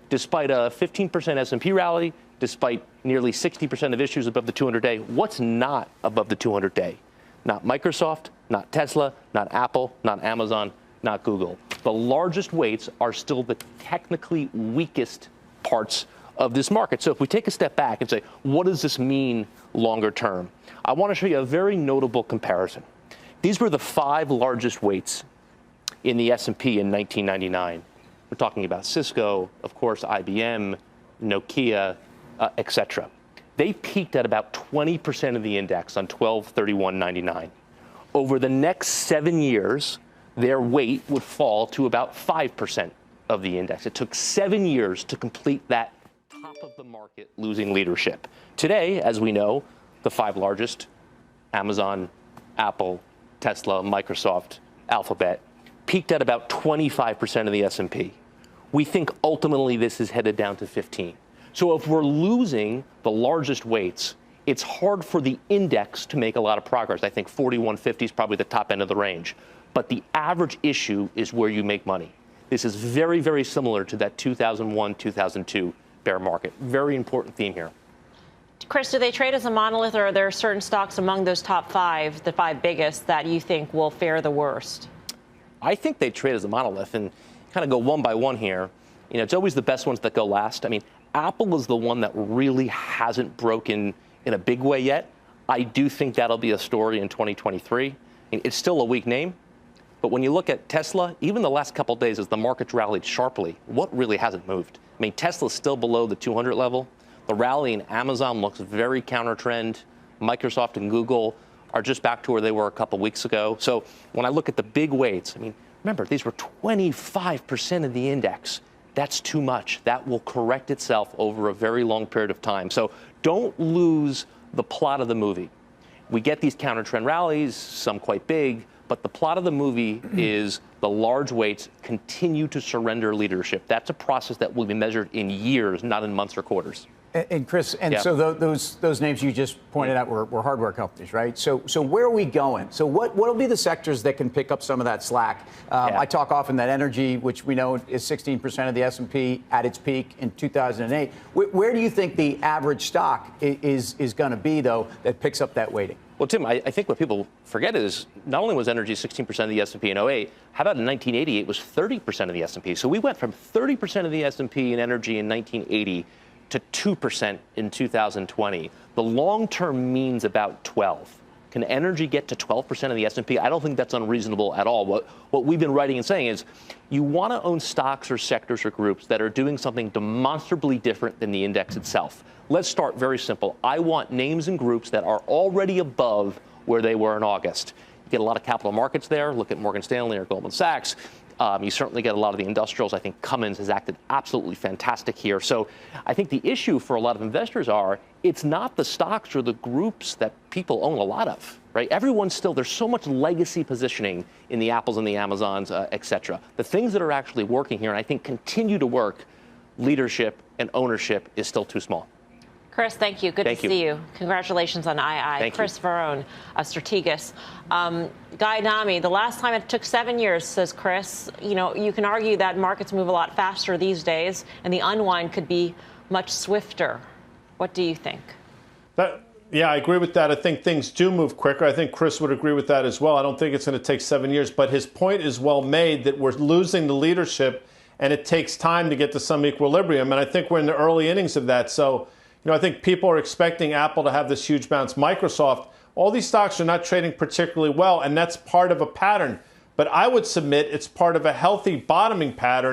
despite a 15% S&P rally, despite nearly 60% of issues above the 200-day, what's not above the 200-day? Not Microsoft, not Tesla, not Apple, not Amazon, not Google. The largest weights are still the technically weakest parts of this market. So if we take a step back and say, what does this mean longer term? I want to show you a very notable comparison. These were the 5 largest weights in the S&P in 1999. We're talking about Cisco, of course, IBM, Nokia, etc. They peaked at about 20% of the index on 12/31/99. Over the next 7 years, their weight would fall to about 5% of the index. It took 7 years to complete that top of the market losing leadership. Today, as we know, the 5 largest, Amazon, Apple, Tesla, Microsoft, Alphabet, peaked at about 25% of the S&P. We think ultimately this is headed down to 15. So if we're losing the largest weights, it's hard for the index to make a lot of progress. I think 4150 is probably the top end of the range. But the average issue is where you make money. This is very, very similar to that 2001, 2002 bear market. Very important theme here. Chris, do they trade as a monolith, or are there certain stocks among those top 5, the 5 biggest, that you think will fare the worst? I think they trade as a monolith, and kind of go one by one here. You know, it's always the best ones that go last. I mean, Apple is the one that really hasn't broken in a big way yet. I do think that'll be a story in 2023. I mean, it's still a weak name, but when you look at Tesla, even the last couple of days as the market's rallied sharply, what really hasn't moved? I mean, Tesla's still below the 200 level. The rally in Amazon looks very counter-trend. Microsoft and Google are just back to where they were a couple weeks ago. So when I look at the big weights, I mean, remember, these were 25% of the index. That's too much. That will correct itself over a very long period of time. So don't lose the plot of the movie. We get these counter-trend rallies, some quite big, but the plot of the movie is the large weights continue to surrender leadership. That's a process that will be measured in years, not in months or quarters. And Chris, so those names you just pointed out were hardware companies, right? So where are we going? So what will be the sectors that can pick up some of that slack? I talk often that energy, which we know is 16% of the S&P at its peak in 2008. Where do you think the average stock is going to be, though, that picks up that weighting? Well, Tim, I think what people forget is not only was energy 16% of the S&P in 08, how about in 1980 it was 30% of the S&P. So we went from 30% of the S&P in energy in 1980 to 2% in 2020. The long-term mean's about 12. Can energy get to 12% of the S&P? I don't think that's unreasonable at all. What we've been writing and saying is you want to own stocks or sectors or groups that are doing something demonstrably different than the index itself. Let's start very simple. I want names and groups that are already above where they were in August. You get a lot of capital markets there. Look at Morgan Stanley or Goldman Sachs. You certainly get a lot of the industrials. I think Cummins has acted absolutely fantastic here. So I think the issue for a lot of investors it's not the stocks or the groups that people own a lot of, right? Everyone's still, there's so much legacy positioning in the Apples and the Amazons, et cetera. The things that are actually working here, and I think continue to work, leadership and ownership is still too small. Chris, thank you. Good to see you. Congratulations on II. Thank Chris you. Verone, Strategas. Guy Adami, the last time it took 7 years, says Chris. You know, you can argue that markets move a lot faster these days, and the unwind could be much swifter. What do you think? Yeah, I agree with that. I think things do move quicker. I think Chris would agree with that as well. I don't think it's going to take 7 years, but his point is well made that we're losing the leadership, and it takes time to get to some equilibrium. And I think we're in the early innings of that. So, you know, I think people are expecting Apple to have this huge bounce. Microsoft, all these stocks are not trading particularly well, and that's part of a pattern. But I would submit it's part of a healthy bottoming pattern.